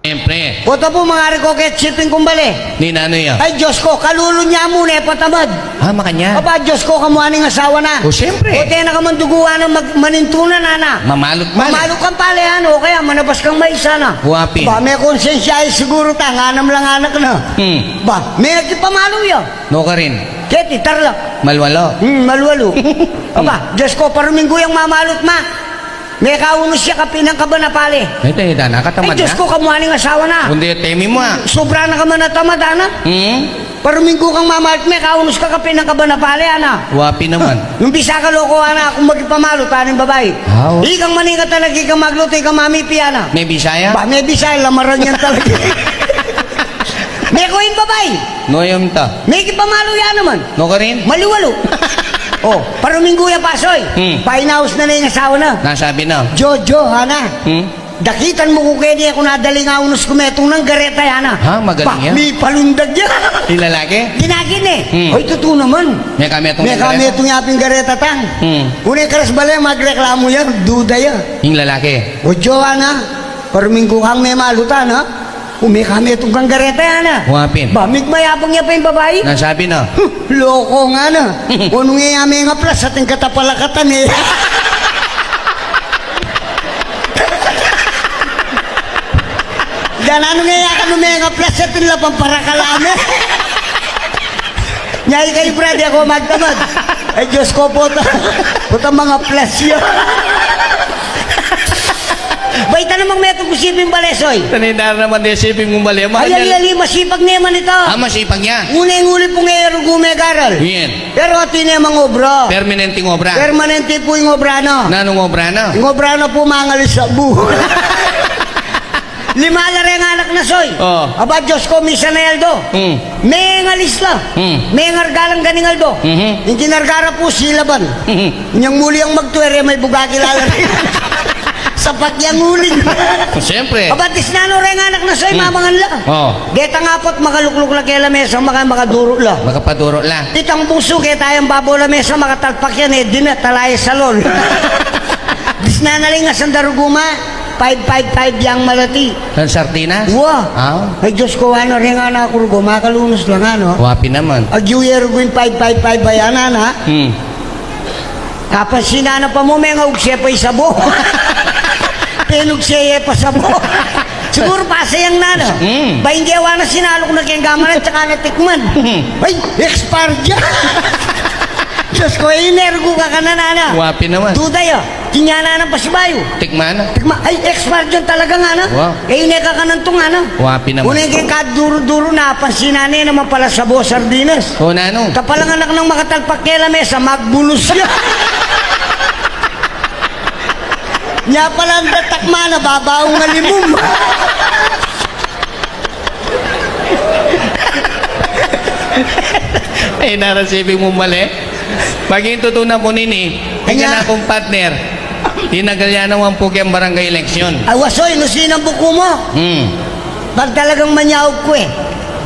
Siyempre. Puto po mga rikoket shipping kumbali. Ni nano yan. Ay Diyos ko, kalulo niya muna patamad. Makanya. Aba Diyos ko, kamuhaning asawa na. O siyempre. Puti na kamanduguan ng manintunan na. Mamalot man. Mamalok kang palihan o kaya manabas kang maisa na. Guwapi. Ba, may konsensya ay siguro tanganam lang anak na. Ba, may nagkipamalo yun. No ka rin. Keti, tarlak. Malwalo. Malwalo. Aba, Diyos ko, paruminggo yung mamalot ma. May kaunos siya kapinang kaba na pali. Ito, nakatamad Ay Diyos na. ko, kamuhaning asawa na. Kundi temi mo Sobra na ka man natamad, ana. Paruminggo kang mamalit, may kaunos ka kapinang kaba na pali, ana. Guwapi naman. Yung bisa ka loko, ana, kung magipamalo, taning babae. Ikang maning ka talaga, ikang magluto, ikang mamipi, ana. May bisaya? Ba, may bisa, lamaran yan talaga. May kuhin babae. No yung ta. May kipamalo yan naman. No ka rin? Maliwalo. Oh, paruminggo yung pasoy. Painaos na yung asawa na. Nasabi na. Jojo, ana. Dakitan mo ko kaya di ako nadali nga unos kumetong ng gareta yana. Magaling yan. May palundag yan. Yung lalaki? Ginagin eh. Oy, totoo naman. May kami itong May kami itong yaping gareta tang. Unay karas bala magreklamo yan, duda yan. Yung lalaki? O Joana, paruminggo kang may malutan ha. Umi kami itong kang gareta yana. Wapin. Bamig mayabang niya pa yung babae. Nasabi na. Loko nga na. Unong yami nga plas ating katapalakatan eh. Dan ano nga ka nga plas ating lapang para kalame. Nyay kayo brad ako magtamad. Ay Diyos ko po puta mga plas yun. Baita namang may itong kusipin balesoy. Tanindar naman din siping mumali. Ay, masipag naman ito. Masipag niya. Nguli pong gumegaral. Yan. Pero ito namang obra. Permanenteng obra. Permanente po yung obra, no? Nanong obra na? Yung obra na po mangalis sa buho. Lima la rin anak na soy. Aba Diyos ko, misa na yaldo. May ngalis la. May ngargalang ganing aldo. Yung kinargara po silaban. Yung muli ang magtuwere, may bugagi lalari. Sapat yung uling. Siyempre. Abatis na no rin anak na soy, mamangan la. Geta nga po't makalukluk la kaya la mesa, makaduro la. Makapaduro la. Itang puso kaya tayong babo la mesa, makatalpak yan eh, dinatalaye sa lol. Dis na naling nga sandaruguma. 555 yang malati. Ang sardinas? Wow. Ay Diyos ko, ano rin nga na ako, makalunos lang ano. Wapi naman. Agyuyer ko yung 555 bayanan ha. Kapag sinana pa mo, may nga ugsiya pa isabo. Penug siya pa sabo. Siguro pa sayang na no. Ba hindi awa na sinalo ko na kayang gamanan tsaka natikman. Ay, expire dyan. Diyos ko, inergo ka ka na nana. Wapi naman. Duda yun. Tinyana ng pasibayo. Tikman? Ay, expire dyan talaga nga na. Wow. Ineka ka ng tunga na. Wapi naman. Unang kaya kaduro-duro na, pansinanay naman pala sa bo sardinas. Nano? Kapalang anak ng makatalpak kaya lamesa, magbulos siya. Nya pala ang datakma na babaong nga limum. Ay, narasibing mo mali. Maging tutunan po nini, hingga na akong partner, tinagal yan ang pugi ang barangay eleksyon. Ay, wasoy, lusin ang buko mo. Pag talagang manyawag ko eh.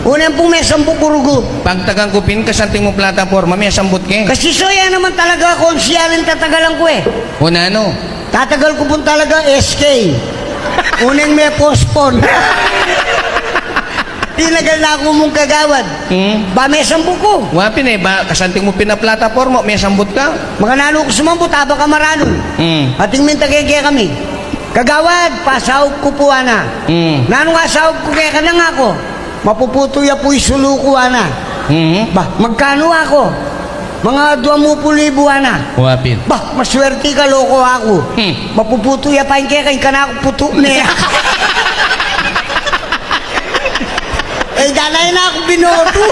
Unang pong may sampu kurugo. Pag tagang kupin, kasanting mo plataforma, may sambut ka. Kasi soya naman talaga konsyalin tatagalan ko eh. Nano? Tatagal ko po talaga SK. Unang may postpone. Tinagal na ako mong kagawad. Ba may sampu ko. Wapin eh, ba kasanting mo pinaplataforma, may sambut ka? Makanalo ko sumambut, haba ka marano. Ating mintagay kami. Kagawad, pasahog ko po ana. Nanong asahog ko kaya ka na nga ako. Mapuputo ya po'y suluko ana. Ba, magkano ako? Mga 20,000 ana. Wapin. Ba, maswerte ka loko ako. Mapuputo ya pa yung kaya ka na ako puto niya. Eh, danay na ako binoto.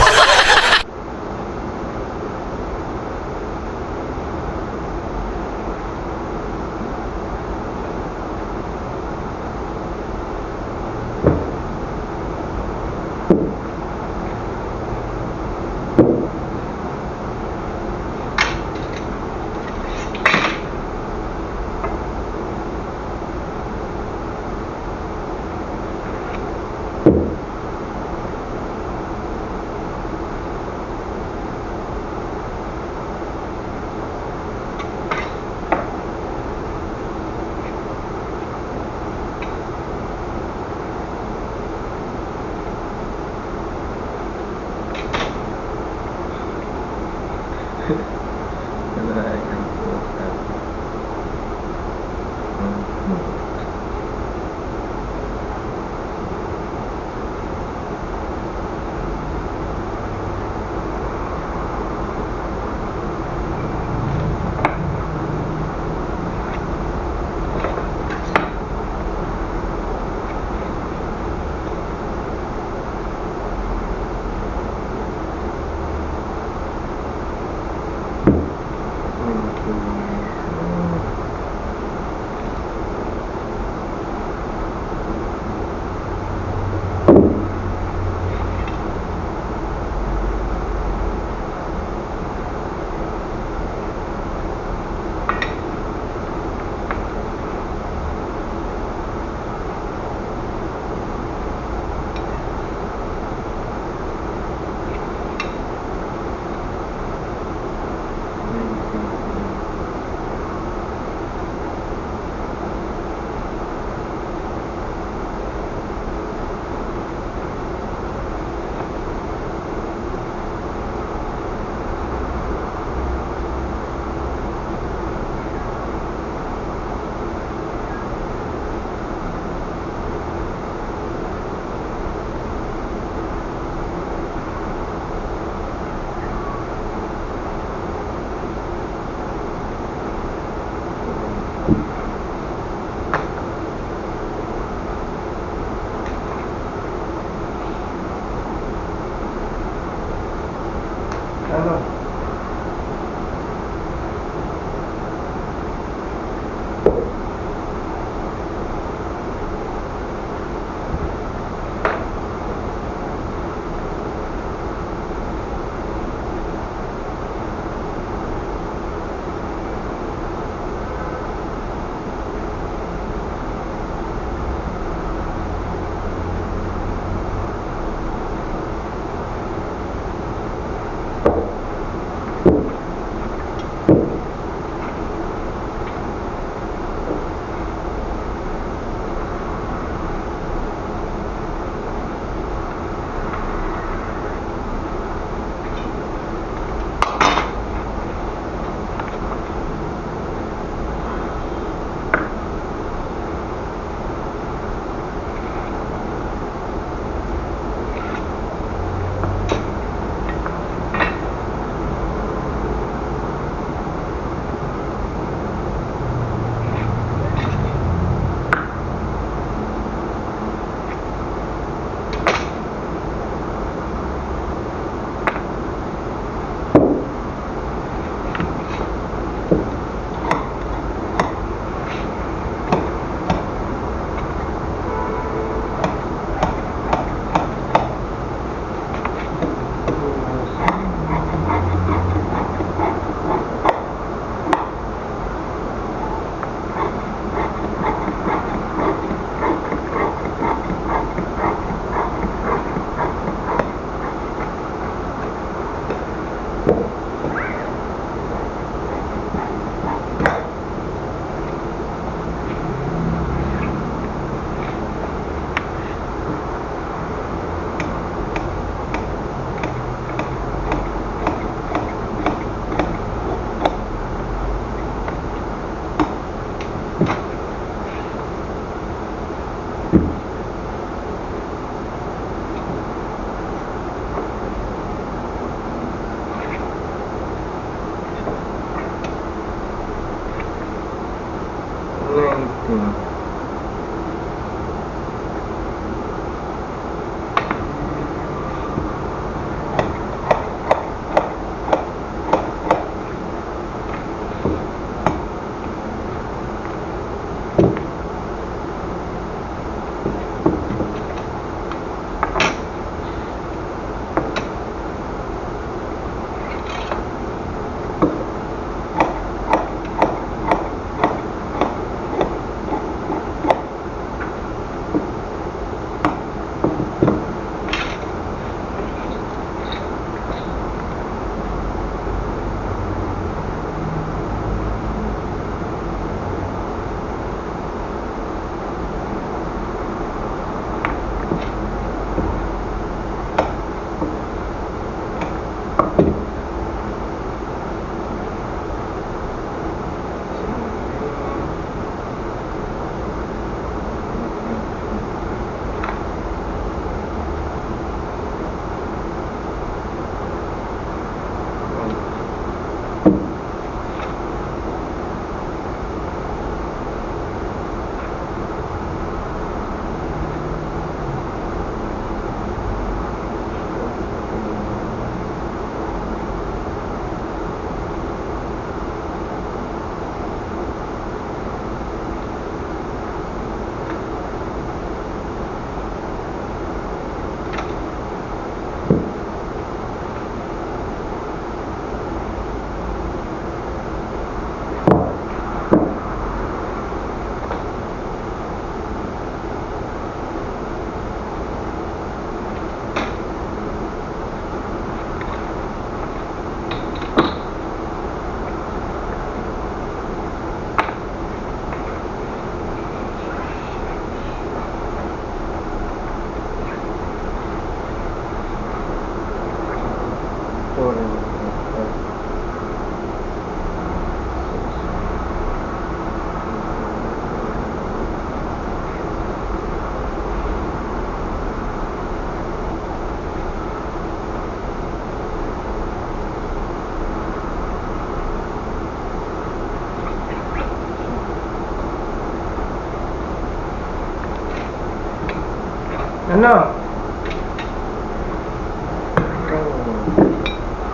Ano?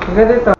Higa dito.